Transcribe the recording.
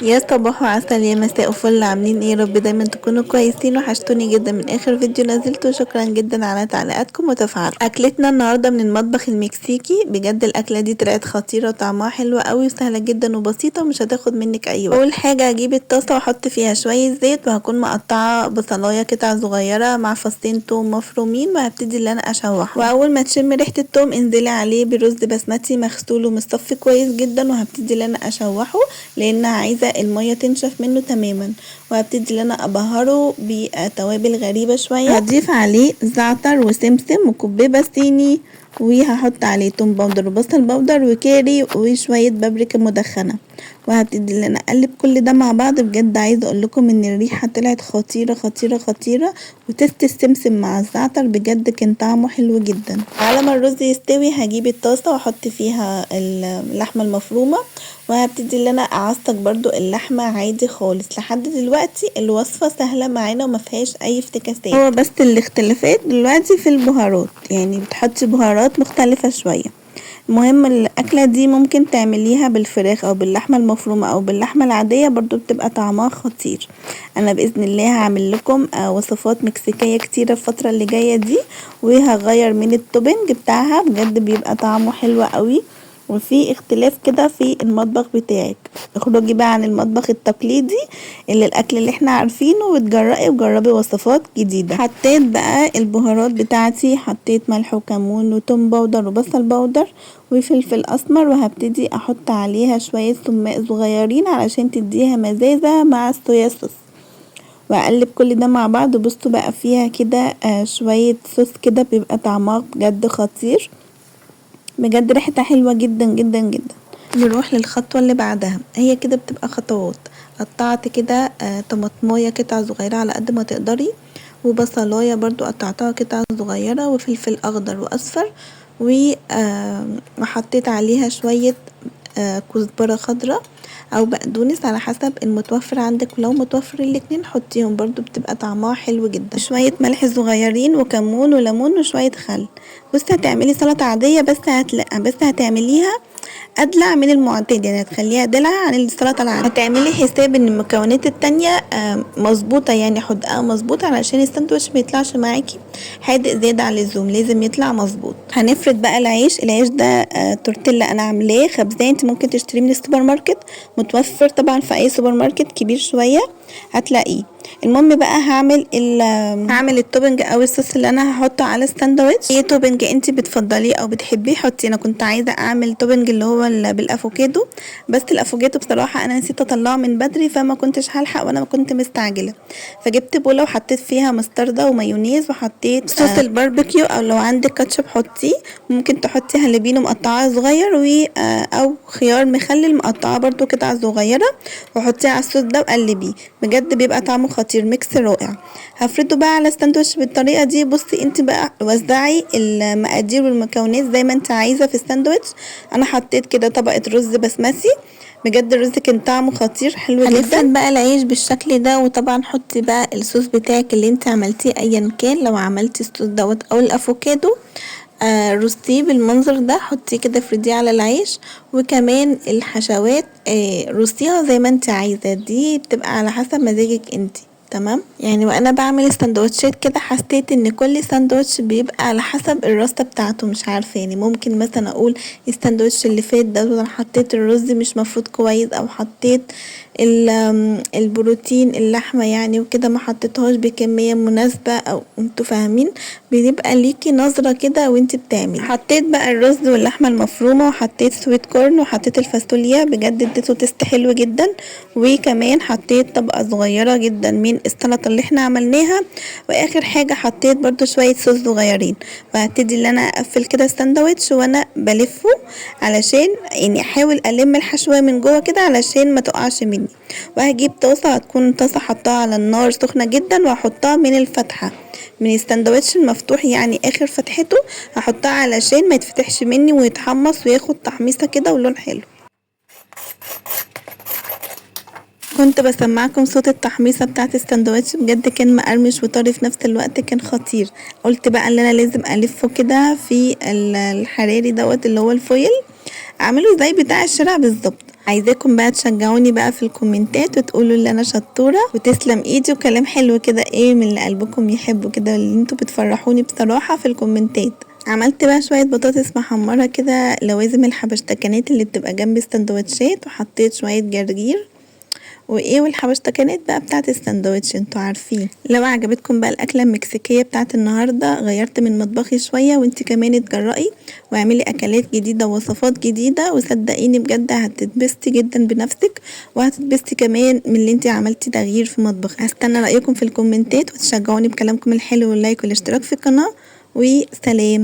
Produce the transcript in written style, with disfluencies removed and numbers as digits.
يا صباح عسل يا مساء فل، عاملين ايه؟ رب دايما تكونوا كويسين. وحشتوني جدا من اخر فيديو نزلته. شكرا جدا على تعليقاتكم وتفاعلكم. اكلتنا النهارده من المطبخ المكسيكي. بجد الاكله دي طلعت خطيره وطعمها حلو قوي وسهله جدا وبسيطه ومش هتاخد منك اي وقت. اول حاجه هجيب الطاسه واحط فيها شويه زيت، وهكون مقطعه بصلايه قطع صغيره مع فصين توم مفرومين، وهبتدي ان انا اشوحه. واول ما تشم ريحه التوم انزلي عليه برز بسمتي مغسول ومصفي كويس جدا، وهبتدي ان انا اشوحه لان عايزه الميه تنشف منه تماما. وهبتدي ان انا ابهره بتوابل غريبه شويه. هضيف عليه زعتر وسمسم وكبيبه صيني، وهحط عليه توم باودر وبصل باودر وكاري وشويه بابريكا مدخنه. وهبتدي ان انا اقلب كل ده مع بعض. بجد عايزه اقول لكم ان الريحه طلعت خطيره خطيره خطيره، وتست السمسم مع الزعتر بجد كان طعمه حلو جدا. على ما الرز يستوي هجيب الطاسه واحط فيها اللحمه المفرومه، وهبتدي ان انا اعصج برضو اللحمه عادي خالص. لحد دلوقتي الوصفه سهله معانا وما فيهاش اي افتكاسات، هو بس الاختلافات دلوقتي في البهارات، يعني بتحطي بهارات مختلفه شويه. المهم الاكله دي ممكن تعمليها بالفراخ او باللحمه المفرومه او باللحمه العاديه، برضو بتبقى طعمها خطير. انا باذن الله هعمل لكم وصفات مكسيكيه كتيره الفتره اللي جايه دي، وهغير من التوبنج بتاعها. بجد بيبقى طعمه حلو قوي وفي اختلاف كده في المطبخ بتاعك. اخرجي بقى عن المطبخ التقليدي اللي الاكل اللي احنا عارفينه، وجربي وصفات جديده. حطيت بقى البهارات بتاعتي، حطيت ملح وكمون وتوم باودر وبصل باودر وفلفل اسمر، وهبتدي احط عليها شويه سماق صغيرين علشان تديها مزازه مع الصويا صوص، واقلب كل ده مع بعض. بصوا بقى فيها كده شويه صوص كده بيبقى طعمها بجد خطير، بجد ريحتها حلوة جدا جدا جدا. نروح للخطوة اللي بعدها. هي كده بتبقى خطوات. قطعت كده طماطمايه قطع صغيرة على قد ما تقدري، وبصلايه برضو قطعتها قطع صغيرة، وفلفل اخضر واصفر، وحطيت عليها شوية كزبرة خضراء او بقدونس على حسب المتوفر عندك، ولو متوفر الاتنين حطيهم برضو بتبقى طعمها حلو جدا. شوية ملح صغيرين وكمون وليمون وشوية خل. بصي هتعملي سلطة عادية بس هتعمليها ادلع من المعتاد، يعني هتخليها دلع عن السلطه العاديه. هتعملي حساب ان المكونات التانية مظبوطه، يعني حدقها مظبوط علشان الساندوتش ميطلعش معاكي حادق زياده عن اللزوم، لازم يطلع مظبوط. هنفرد بقى العيش ده تورتيلا انا عاملاه خبزاه، انت ممكن تشتريه من السوبر ماركت، متوفر طبعا في اي سوبر ماركت كبير شويه هتلاقيه. المهم بقى هعمل التوبنج او الصوص اللي انا هحطه على الساندوتش. ايه توبنج انت بتفضليه او بتحبيه حطي. انا كنت عايزه اعمل توبنج اللي هو بالافوكادو، بس الافوكادو بصراحه انا نسيت اطلعه من بدري فما كنتش هلحق وانا كنت مستعجله، فجبت بوله وحطيت فيها مستردة ومايونيز، وحطيت صوص الباربيكيو او لو عندك كاتشب حطيه. ممكن تحطي هالبينو مقطعاه صغير او خيار مخلل مقطعاه برضو قطع صغيره، وحطيه على الصوص ده وقلبيه. بجد بيبقى طعمه خطير، ميكس رائع. هفرده بقى على الساندوتش بالطريقه دي. بصي انت بقى وزعي المقادير والمكونات زي ما انت عايزه في الساندوتش. انا حطيت كده طبقه رز بسمتي، بجد الرز كان طعمه خطير حلو جدا. هنفرد بقى العيش بالشكل ده، وطبعا حطي بقى الصوص بتاعك اللي انت عملتيه ايا كان، لو عملتي الصوص دوت او الافوكادو رصيه بالمنظر ده، حطيه كده فرديه على العيش. وكمان الحشوات رصيها زي ما انت عايزه، دي بتبقى على حسب مزاجك انت. تمام، يعني وانا بعمل السندوتشات كده حسيت ان كل ساندوتش بيبقى على حسب الرصه بتاعته، مش عارفه يعني ممكن مثلا اقول الساندوتش اللي فات ده انا حطيت الرز مش مفروض كويس، او حطيت البروتين اللحمه يعني وكده ما حطيتهاش بكميه مناسبه، او انتوا فاهمين، بيبقى ليكي نظره كده وانت بتعملي. حطيت بقى الرز واللحمه المفرومه، وحطيت سويت كورن، وحطيت الفاصوليا، بجد اديته تيست حلو جدا. وكمان حطيت طبقه صغيره جدا من السلطه اللي احنا عملناها. واخر حاجه حطيت برضو شويه صوص صغيرين. وهبتدي ان انا اقفل كده الساندوتش وانا بلفه، علشان يعني احاول الم الحشوه من جوه كده علشان ما تقعش مني. وهجيب طاسه، هتكون طاسه حطها على النار سخنه جدا، وهحطها من الفتحه من الساندوتش المفتوح، يعني اخر فتحته هحطها علشان ما يتفتحش مني ويتحمص وياخد تحميصه كده ولون حلو. كنت بسمعكم صوت التحميصه بتاعت الساندوتش، بجد كان مقرمش وطري في نفس الوقت، كان خطير. قلت بقى ان انا لازم الفه كده في الحراري دوت اللي هو الفويل، اعمله زي بتاع الشارع بالظبط. عايزاكم بقى تشجعوني بقى في الكومنتات وتقولوا اللي انا شطورة وتسلم ايدي وكلام حلو كده ايه من اللي قلبكم يحبوا كده، اللي انتوا بتفرحوني بصراحة في الكومنتات. عملت بقى شوية بطاطس محمرة كده لوازم الحبشتكنات اللي بتبقى جنب السندوتشات، وحطيت شوية جرجير وايه والحبشتكنات بقى بتاعت الساندوتش انتوا عارفين. لو عجبتكم بقى الاكله المكسيكيه بتاعت النهارده، غيرت من مطبخي شويه، وانت كمان اتجرئي واعملي اكلات جديده ووصفات جديده، وصدقيني بجد هتتبسطي جدا بنفسك، وهتتبسطي كمان من اللي انت عملتي تغيير في مطبخ. هستنى رايكم في الكومنتات وتشجعوني بكلامكم الحلو واللايك والاشتراك في القناه، وسلام.